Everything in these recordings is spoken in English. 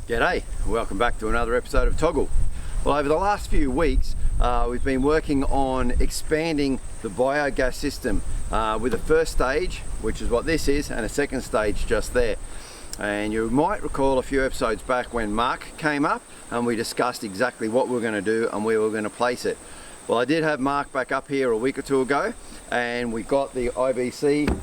G'day, welcome back to another episode of TOGL. Well, over the last few weeks, we've been working on expanding the biogas system with a first stage, which is what this is, and a second stage just there. And you might recall a few episodes back when Mark came up and we discussed exactly what we were going to do and where we were going to place it. Well, I did have Mark back up here a week or two ago, and we got the IBC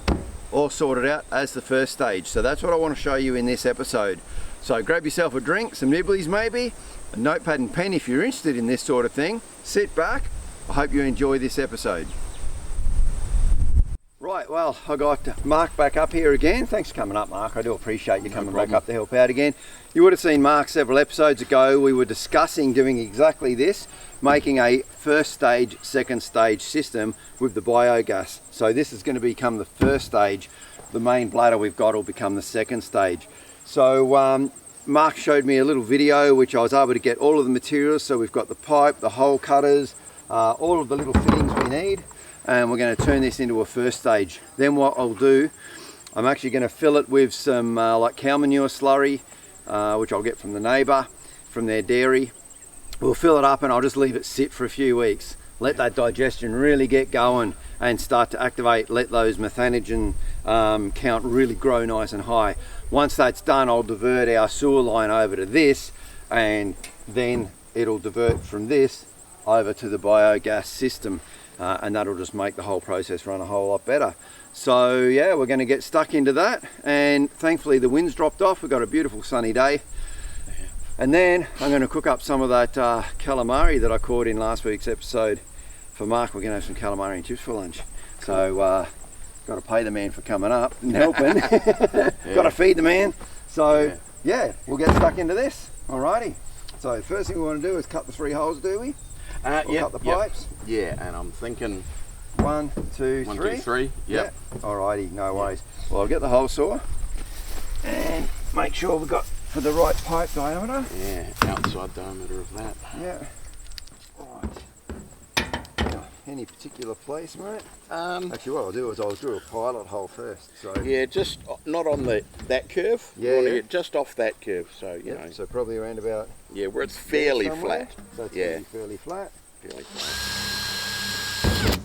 all sorted out as the first stage. So that's what I want to show you in this episode. So grab yourself a drink, some nibblies maybe, a notepad and pen if you're interested in this sort of thing. Sit back. I hope you enjoy this episode. Right, well, I got Mark back up here again. Thanks for coming up, Mark. I do appreciate you coming back up to help out again. You would have seen Mark several episodes ago. We were discussing doing exactly this, making a first stage, second stage system with the biogas. So this is going to become the first stage. The main bladder we've got will become the second stage. So Mark showed me a little video which I was able to get all of the materials. So we've got the pipe, the hole cutters, all of the little fittings we need, and we're going to turn this into a first stage. Then what I'll do, I'm actually going to fill it with some like cow manure slurry, which I'll get from the neighbour, from their dairy. We'll fill it up and I'll just leave it sit for a few weeks. Let that digestion really get going and start to activate, let those methanogen count really grow nice and high. Once that's done, I'll divert our sewer line over to this, and then it'll divert from this over to the biogas system, and that'll just make the whole process run a whole lot better. So yeah, we're going to get stuck into that, and thankfully the wind's dropped off. We've got a beautiful sunny day. And then I'm going to cook up some of that calamari that I caught in last week's episode for Mark. We're going to have some calamari and chips for lunch. So got to pay the man for coming up and helping. Got to feed the man. So yeah, we'll get stuck into this. Alrighty. So first thing we want to do is cut the 3 holes, do we? We'll cut the pipes. Yeah, and I'm thinking 1, 2, 3. 1, 2, 3. Yep. Yeah. Alrighty, no worries. Well, I'll get the hole saw and make sure we've got for the right pipe diameter. Yeah, outside diameter of that. Yeah. Right. Any particular place, mate? Actually, what I'll do is I'll drill a pilot hole first. So yeah, just not on that curve. Yeah, you want to get just off that curve. So you know. So probably around about. Yeah, where it's fairly flat. So it's fairly flat. Fairly flat.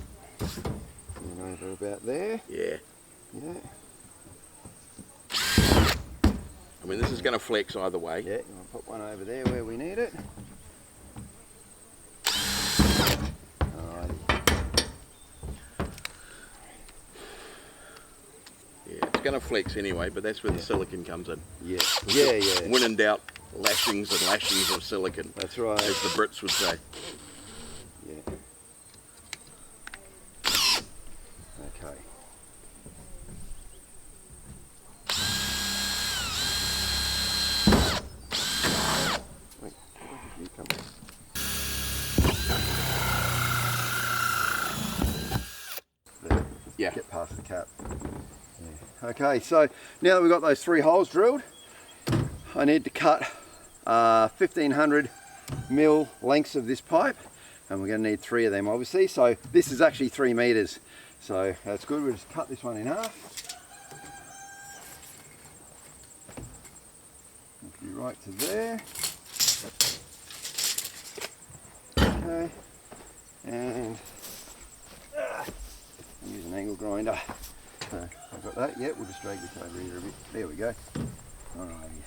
And over about there. Yeah. Yeah. I mean, this is going to flex either way. Yeah. I'll put one over there where we need it. It's going to flex anyway, but that's where the silicon comes in. Yeah. When in doubt, lashings and lashings of silicon. That's right. As the Brits would say. Yeah. Okay. Wait, where did you come from? There. Yeah. Get past the cap. Yeah. Okay, so now that we've got those 3 holes drilled, I need to cut 1500 mil lengths of this pipe, and we're going to need 3 of them obviously. So this is actually 3 meters, so that's good. We'll just cut this one in half. Right to there. Okay, and use an angle grinder. So I've got that. Yeah, we'll just drag this over here a bit. There we go. Alrighty.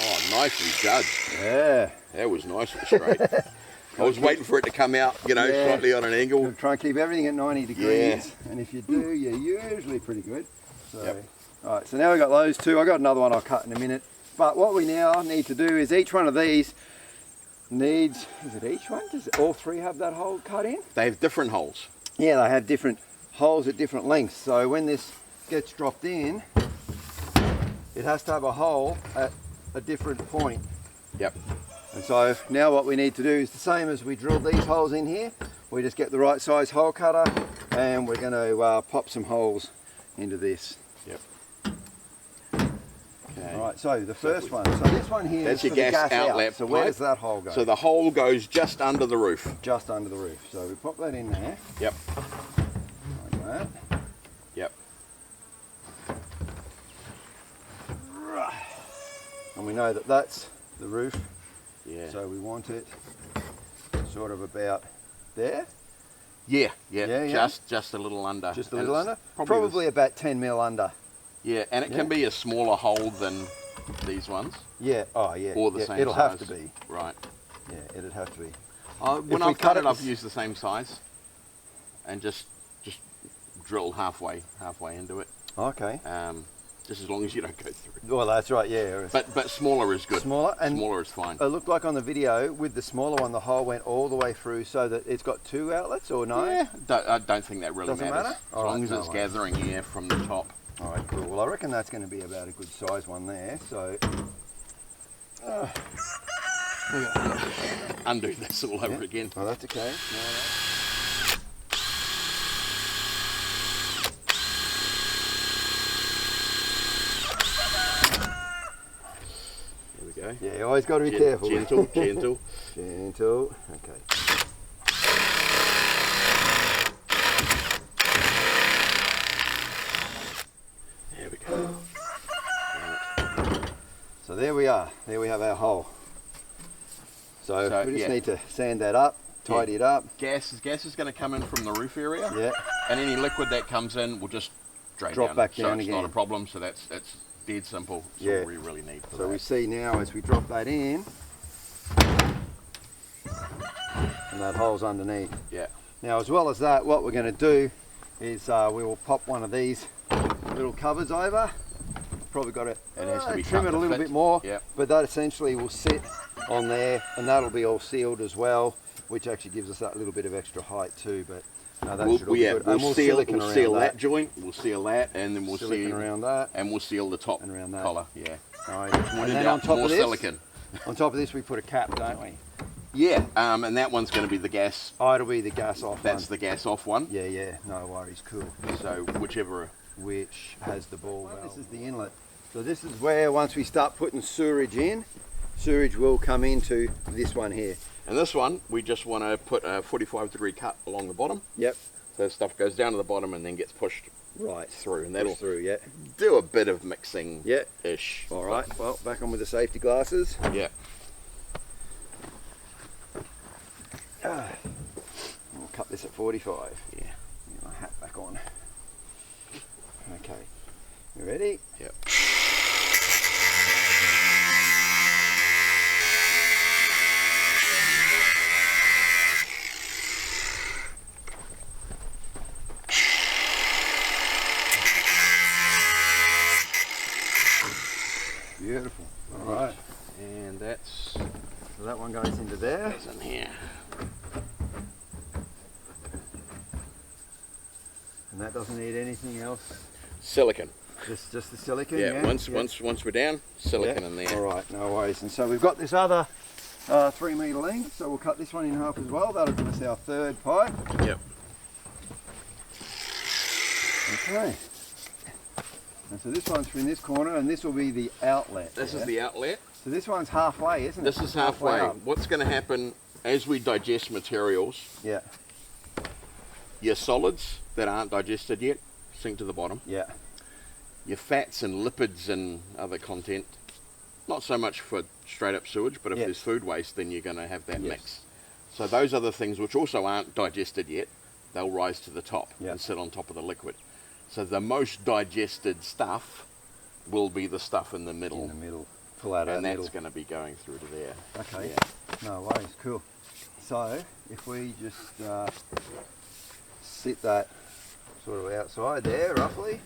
Oh, nicely judged. Yeah. That was nice and straight. I was waiting for it to come out, you know, slightly on an angle. Try and keep everything at 90 degrees, and if you do, you're usually pretty good. So, alright, so now we've got those 2. I've got another one I'll cut in a minute. But what we now need to do is each one of these needs, is it each one? Does all 3 have that hole cut in? They have different holes. Yeah, they have different holes at different lengths. So when this gets dropped in, it has to have a hole at a different point. Yep. And so now what we need to do is the same as we drilled these holes in here. We just get the right size hole cutter and we're going to pop some holes into this. Yep. Okay. Okay. All right, so the first one. So this one here That's is your for the gas outlet out. So where pipe. does that hole go? So the hole goes just under the roof. Just under the roof. So we pop that in there. Yep. Like that. Yep. Right. And we know that that's the roof. Yeah. So we want it sort of about there. Yeah. Yeah. Just a little under. Just a And little it's under. Probably Probably about 10 mil under. Yeah, and it can be a smaller hole than these ones. Yeah. Oh yeah. Or the yeah, same it'll size. have to be. Right. Yeah, it'd have to be. When we I've cut cut it, it I've this- used the same size, and just drill halfway into it. Okay. Just as long as you don't go through. Well, that's right. Yeah. But smaller is good. Smaller and Smaller is fine. it looked like on the video with the smaller one, the hole went all the way through, so that it's got 2 outlets, or no? Yeah, I don't think that really Doesn't matters. matter? As All long right, as no it's worries. gathering air from the top. All right, cool. Well, I reckon that's going to be about a good size one there. So. Undo this all over again. Oh, that's okay. No. There we go. Yeah, you always got to be careful. Gentle. Gentle. Okay. There we go. So there we are. There we have our hole. So we just need to sand that up, tidy it up. Gas is going to come in from the roof area. Yeah. And any liquid that comes in will just drain Drop down. back so down it's again. not a problem. So that's dead simple. That's Yeah. all we really need for So that. we see now as we drop that in, and that hole's underneath. Yeah. Now, as well as that, what we're going to do is we will pop one of these little covers over. Probably got to has to be trim cut it a to little fit. bit more, Yep. but that essentially will sit on there, and that'll be all sealed as well, which actually gives us that little bit of extra height too. But no, that should all be good. And We'll seal that joint. We'll seal that, and then we'll silicone seal around that, and we'll seal the top and around that. collar. Yeah. Right. When And in then doubt, on top more of this, silicone. on top of this, we put a cap, don't we? Yeah. And that one's going to be the gas. Oh, it'll be the gas off That's one. the gas off one. Yeah. No worries. Cool. So whichever. Which has the ball valve. This is the inlet. So this is where once we start putting sewerage in, sewerage will come into this one here. And this one, we just want to put a 45-degree cut along the bottom. Yep. So the stuff goes down to the bottom and then gets pushed Right. through, and that'll Push through, yeah. do a bit of mixing. Yeah. Ish. All right. Well, back on with the safety glasses. Yeah. We'll cut this at 45. Yeah. Get my hat back on. Okay. You ready? Yep. Beautiful. All right. And that's So that one goes into there. in here. And that doesn't need anything else. Silicon. Just the silicone. Yeah. Yeah. Once we're down, silicon in there. All right. No worries. And so we've got this other 3 metre length. So we'll cut this one in half as well. That'll give us our third pipe. Yep. Okay. And so this one's from this corner, and this will be the outlet. This is the outlet. So this one's halfway, isn't it? This is halfway. up. What's going to happen as we digest materials? Yeah. Your solids that aren't digested yet sink to the bottom. Yeah. Your fats and lipids and other content, not so much for straight up sewage, but if Yeah. there's food waste, then you're going to have that Yes. mix. So those other things which also aren't digested yet, they'll rise to the top Yeah. and sit on top of the liquid. So the most digested stuff will be the stuff in the middle. In the middle. Pull out And our that's middle. going to be going through to there. Okay. Yeah. No worries. Cool. So if we just sit that sort of outside there, roughly.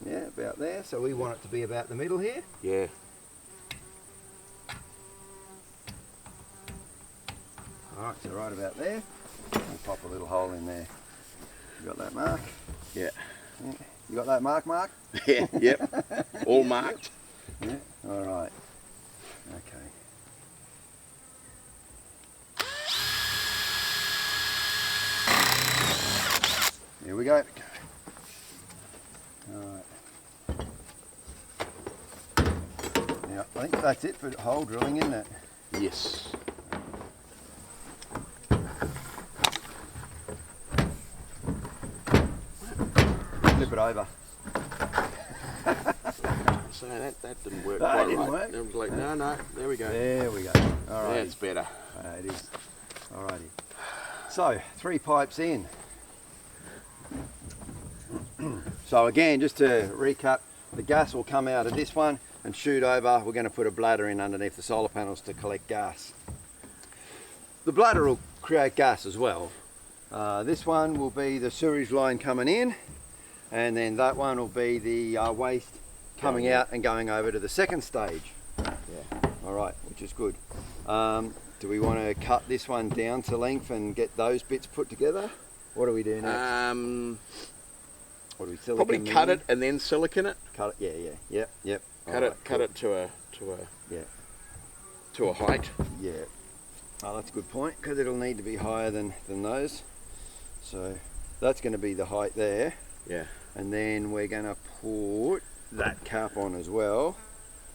Yeah, about there. So we want it to be about the middle here. Yeah. All right, so right about there. We'll pop a little hole in there. You got that, Mark? Yeah. Yeah. You got that, Mark? Yeah. Yep. All marked. Yeah. All right. Okay. Here we go. All right. I think that's it for hole drilling, isn't it? Yes. Flip it over. So that didn't work That quite didn't right. work. It was like, no, there we go. There we go. All right. That's better. It is. Alrighty. So 3 pipes in. So again, just to recap, the gas will come out of this one and shoot over. We're going to put a bladder in underneath the solar panels to collect gas. The bladder will create gas as well. This one will be the sewage line coming in, and then that one will be the waste coming out and going over to the second stage. Yeah. All right, which is good. Do we want to cut this one down to length and get those bits put together? What do we do next? What do we silicone? Probably cut it and then silicone it. Cut it. Yep. Cut it to a height. Yeah. Oh, that's a good point, because it'll need to be higher than those. So that's going to be the height there. Yeah. And then we're going to put that cap on as well.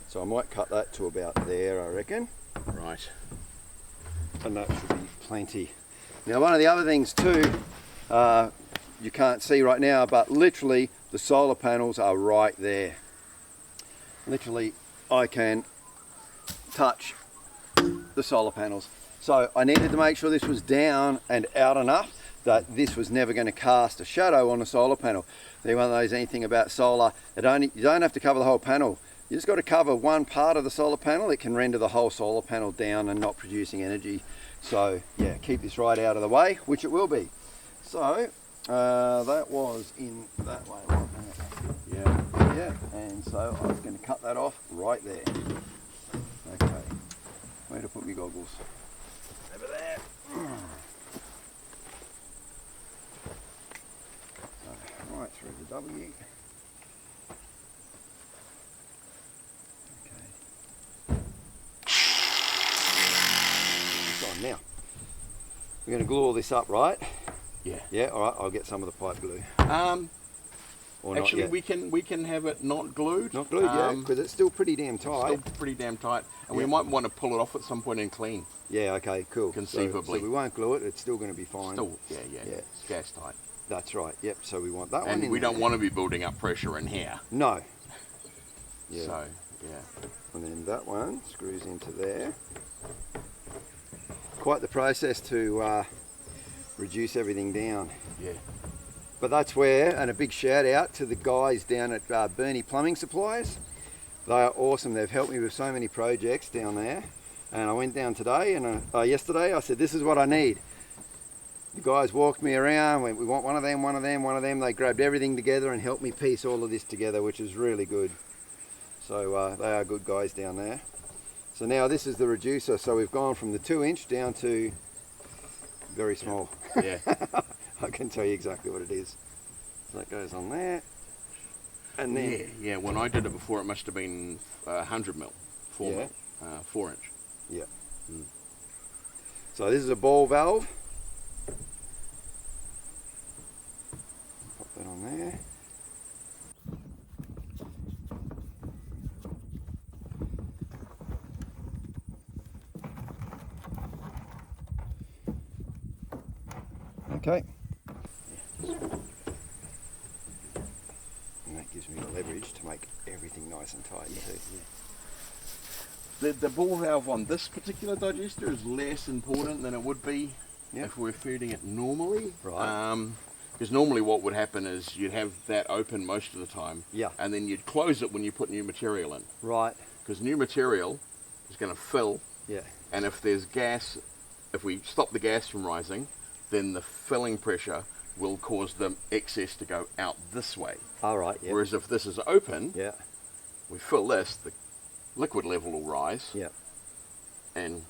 So I might cut that to about there, I reckon. Right. And that should be plenty. Now, one of the other things too, you can't see right now, but literally the solar panels are right there. Literally, I can touch the solar panels. So I needed to make sure this was down and out enough that this was never going to cast a shadow on the solar panel. If anyone knows anything about solar, you don't have to cover the whole panel. You just got to cover one part of the solar panel. It can render the whole solar panel down and not producing energy. So yeah, keep this right out of the way, which it will be. So that was in that way, wasn't it? Yeah. And so I was going to cut that off right there. Okay. Where to put my goggles? Over there. So, right through the W. Now, we're going to glue all this up, right? Yeah. Yeah, all right, I'll get some of the pipe glue. Or Actually, not yet. we can have it not glued. Not glued, yeah, because it's still pretty damn tight. Still pretty damn tight, and Yeah. we might want to pull it off at some point and clean. Yeah, okay, cool. Conceivably. So we won't glue it, it's still going to be fine. Still, yeah. Yeah. It's gas tight. That's right, yep, so we want that one And in we don't there. want to be building up pressure in here. No. Yeah. So, yeah. And then that one screws into there. Quite the process to reduce everything down. Yeah. But that's where, and a big shout out to the guys down at Bernie Plumbing Supplies. They are awesome. They've helped me with so many projects down there. And I went down today and yesterday I said, this is what I need. The guys walked me around, went, we want one of them. They grabbed everything together and helped me piece all of this together, which is really good. So they are good guys down there. So now this is the reducer. So we've gone from the 2-inch down to very small. Yeah. I can tell you exactly what it is. So that goes on there. And then Yeah. When I did it before, it must have been 100 mil, 4 mil, 4 inch. Yeah. So this is a ball valve. Pop that on there. Okay. And that gives me the leverage to make everything nice and tight too. The ball valve on this particular digester is less important than it would be if we're feeding it normally. Right. Because normally what would happen is you'd have that open most of the time. Yeah. And then you'd close it when you put new material in. Right. Because new material is going to fill. Yeah. And if there's gas, if we stop the gas from rising, then the filling pressure will cause the excess to go out this way. All right. Yeah. Whereas if this is open, Yeah. we fill this, the liquid level will rise Yeah. and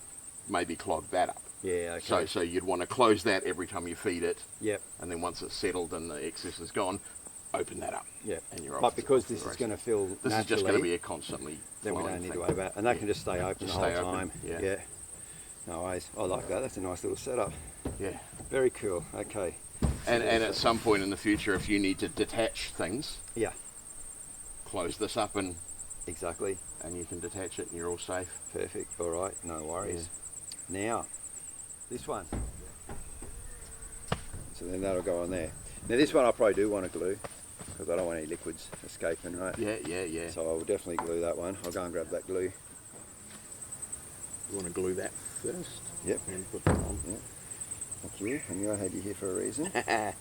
maybe clog that up. Yeah. Okay. So you'd want to close that every time you feed it, Yep. and then once it's settled and the excess is gone, open that up. Yeah. And you're off. But because off the this is races. going to fill This naturally, is just going to be a constantly then we flowing don't need to thing. worry about it. And that Yeah. can just stay open Just the whole stay open, time. yeah. No worries. I like that. That's a nice little setup. Yeah. Very cool. Okay. And at some point in the future, if you need to detach things, Yeah. close this up and Exactly. and you can detach it and you're all safe. Perfect. All right, no worries. Now, this one. So then that'll go on there. Now this one I probably do want to glue because I don't want any liquids escaping, right? Yeah. So I will definitely glue that one. I'll go and grab that glue. You want to glue that first? Yep. And put that on. Yep. Thank you. I knew I had you here for a reason. Get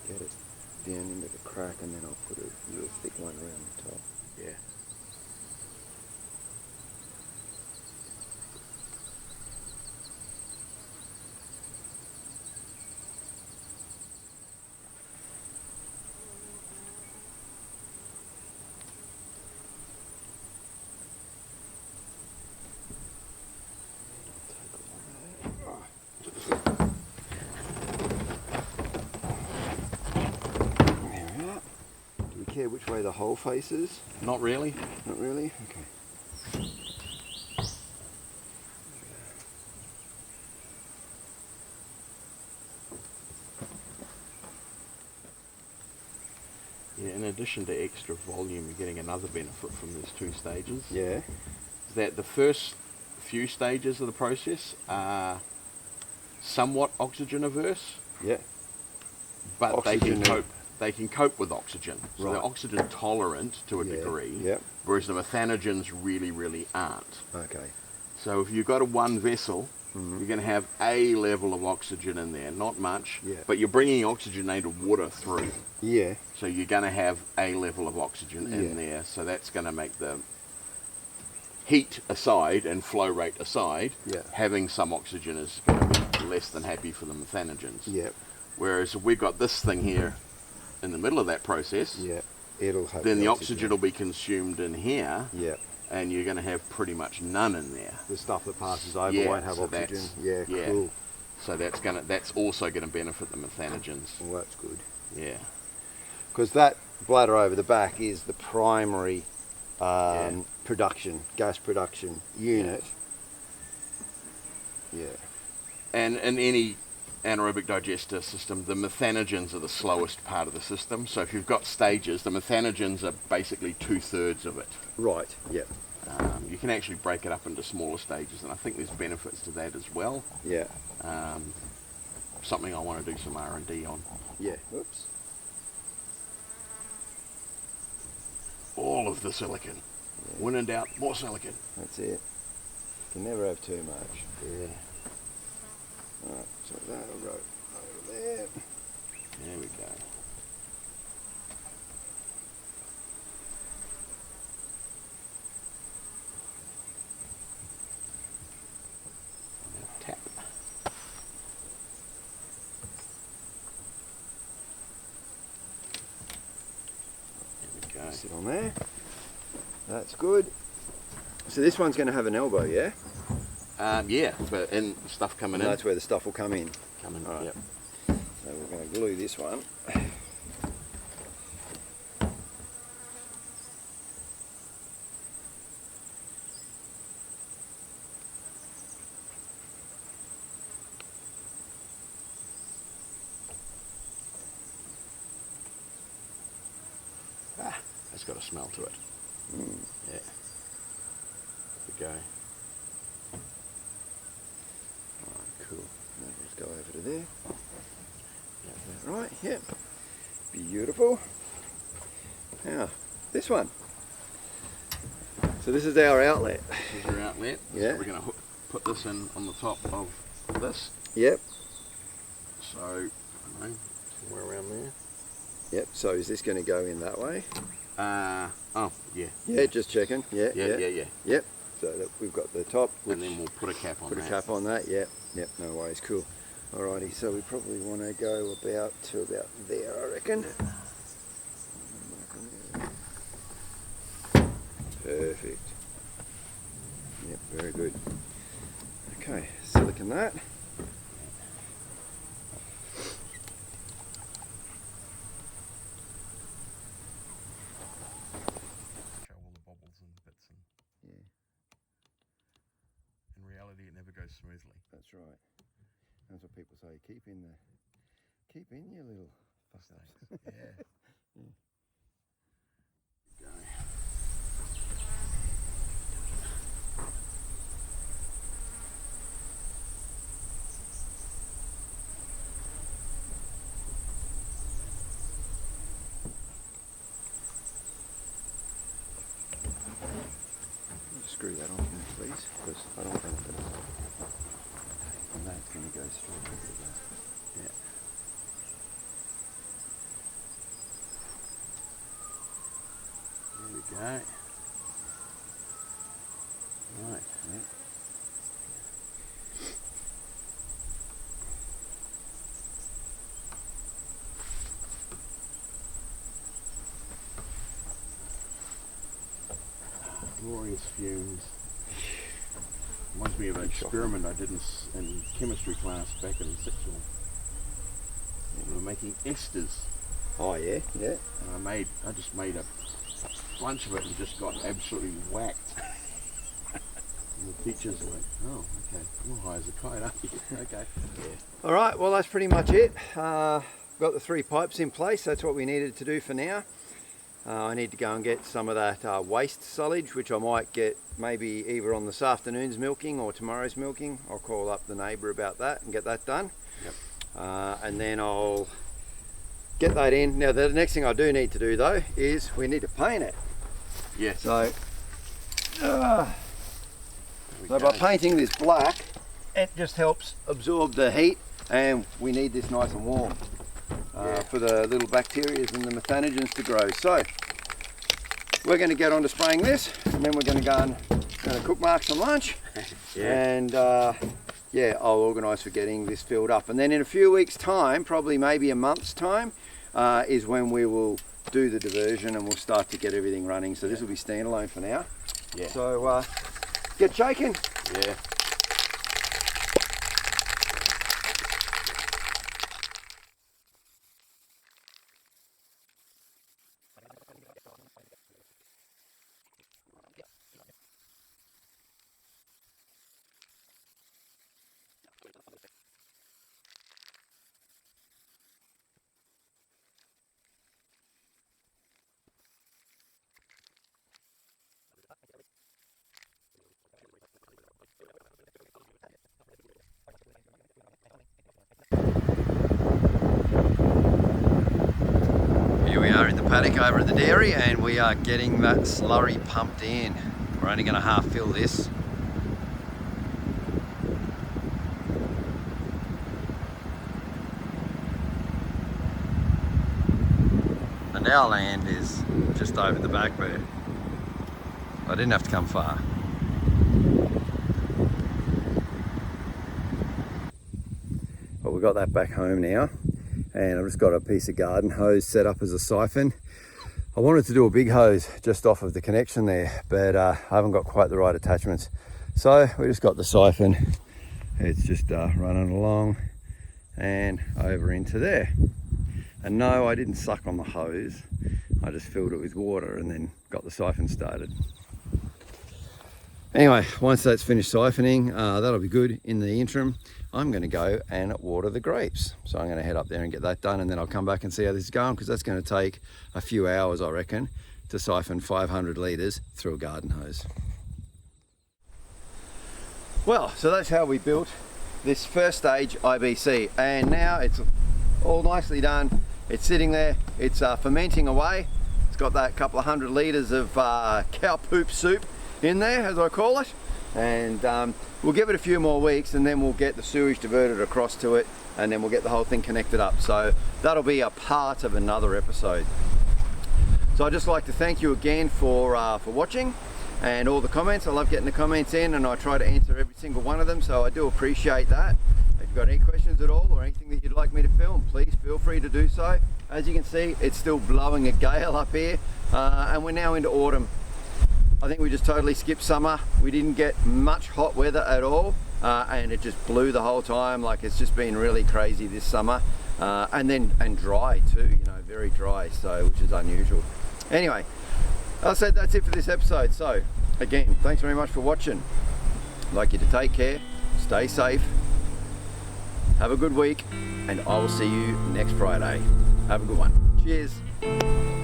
it down into the crack and then I'll put a real thick one around the top. Yeah. There we are. Do we care which way the hole faces? Not really. Not really? Okay. Yeah, in addition to extra volume, you're getting another benefit from these 2 stages. Yeah. Is that the first few stages of the process are somewhat oxygen averse, Yeah. but Oxygen, they can cope with oxygen. So Right. they're oxygen tolerant to a Yeah, degree, yeah. whereas the methanogens really aren't. Okay. So if you've got a one vessel, you're going to have a level of oxygen in there, not much, Yeah. but you're bringing oxygenated water through. Yeah. So you're going to have a level of oxygen in Yeah. there. So that's going to make the heat aside and flow rate aside, Yeah. having some oxygen is going to be less than happy for the methanogens. Yeah. Whereas if we've got this thing here in the middle of that process, Yeah. It'll have then the oxygen will be consumed in here, Yeah. and you're going to have pretty much none in there. The stuff that passes over Yeah, won't have so oxygen. that's- Yeah, yeah. cool. So that's also going to benefit the methanogens. Well, that's good. Yeah. Because that bladder over the back is the primary Yeah. production, gas production unit. Yeah. And in any anaerobic digester system, the methanogens are the slowest part of the system. So if you've got stages, the methanogens are basically 2/3 of it. Right. Yeah. You can actually break it up into smaller stages, and I think there's benefits to that as well. Yeah. Something I want to do some R&D on. Yeah. Oops. All of the silicon. Yeah. When in doubt, more silicon. That's it. Can never have too much. Yeah. Right. So that'll go over there. There we go. Now tap. There we go. Sit on there. That's good. So this one's going to have an elbow, yeah? Yeah, but in stuff coming And in. that's where the stuff will come in. Coming. All right. Yep. So we're going to glue this one. It's got a smell to it. Mm. Yeah. There we go. Alright, cool. Now let's go over to there. Yep. Is that right? Yep. Beautiful. Now, this one. So this is our outlet. Here's your outlet. Yeah. So we're going to put this in on the top of this. Yep. So, I don't know, somewhere around there. Yep. So is this going to go in that way? Oh, yeah. Yeah, just checking. Yeah. Yeah. Yep. So that we've got the top. And then we'll put a cap on Put that. a cap on that. Yep. Yep. No worries. Cool. Alrighty. So we probably want to go about to about there, I reckon. Perfect. Yep. Very good. Okay. Silicon that. Show all the bobbles and bits, and Yeah. in reality it never goes smoothly. That's right. That's what people say. Keep in your little fuck ups. Yeah. Yeah. Yeah. There we go. Right. Yeah. Glorious fumes. Reminds me of an experiment I did in chemistry class back in 6th form. We were making esters. Oh yeah, yeah. And I just made a bunch of it and just got absolutely whacked. And the teacher's like, oh, okay, you're high as a kite, aren't you? Okay. Yeah. All right, well that's pretty much it. Got the 3 pipes in place. That's what we needed to do for now. I need to go and get some of that waste silage, which I might get maybe either on this afternoon's milking or tomorrow's milking. I'll call up the neighbour about that and get that done. Yep. And then I'll get that in. Now the next thing I do need to do though is we need to paint it. Yes. So by painting this black, it just helps absorb the heat, and we need this nice and warm for the little bacteria and the methanogens to grow. So we're going to get on to spraying this, and then we're going to go and cook Mark some lunch. And yeah, I'll organise for getting this filled up, and then in a few weeks time, probably maybe a month's time, is when we will do the diversion and we'll start to get everything running. So this will be standalone for now. Yeah. So get shaking. Yeah. Here we are in the paddock over at the dairy, and we are getting that slurry pumped in. We're only going to half fill this. And our land is just over the back there. I didn't have to come far. But we've got that back home now, and I've just got a piece of garden hose set up as a siphon. I wanted to do a big hose just off of the connection there, but I haven't got quite the right attachments. So we just got the siphon. It's just running along and over into there. And no, I didn't suck on the hose. I just filled it with water and then got the siphon started. Anyway, once that's finished siphoning, that'll be good. In the interim, I'm going to go and water the grapes. So I'm going to head up there and get that done, and then I'll come back and see how this is going, because that's going to take a few hours, I reckon, to siphon 500 litres through a garden hose. Well, so that's how we built this first stage IBC, and now it's all nicely done. It's sitting there, it's fermenting away. It's got that couple of 100 litres of cow poop soup in there, as I call it, and we'll give it a few more weeks, and then we'll get the sewage diverted across to it, and then we'll get the whole thing connected up. So that'll be a part of another episode. So I'd just like to thank you again for watching and all the comments. I love getting the comments in, and I try to answer every single one of them, so I do appreciate that. If you've got any questions at all or anything that you'd like me to film, please feel free to do so. As you can see, it's still blowing a gale up here, and we're now into autumn. I think we just totally skipped summer. We didn't get much hot weather at all, and it just blew the whole time. Like, it's just been really crazy this summer, and dry too, you know, very dry, so which is unusual. Anyway, I said that's it for this episode. So again, thanks very much for watching. I'd like you to take care, stay safe, have a good week, and I will see you next Friday. Have a good one. Cheers.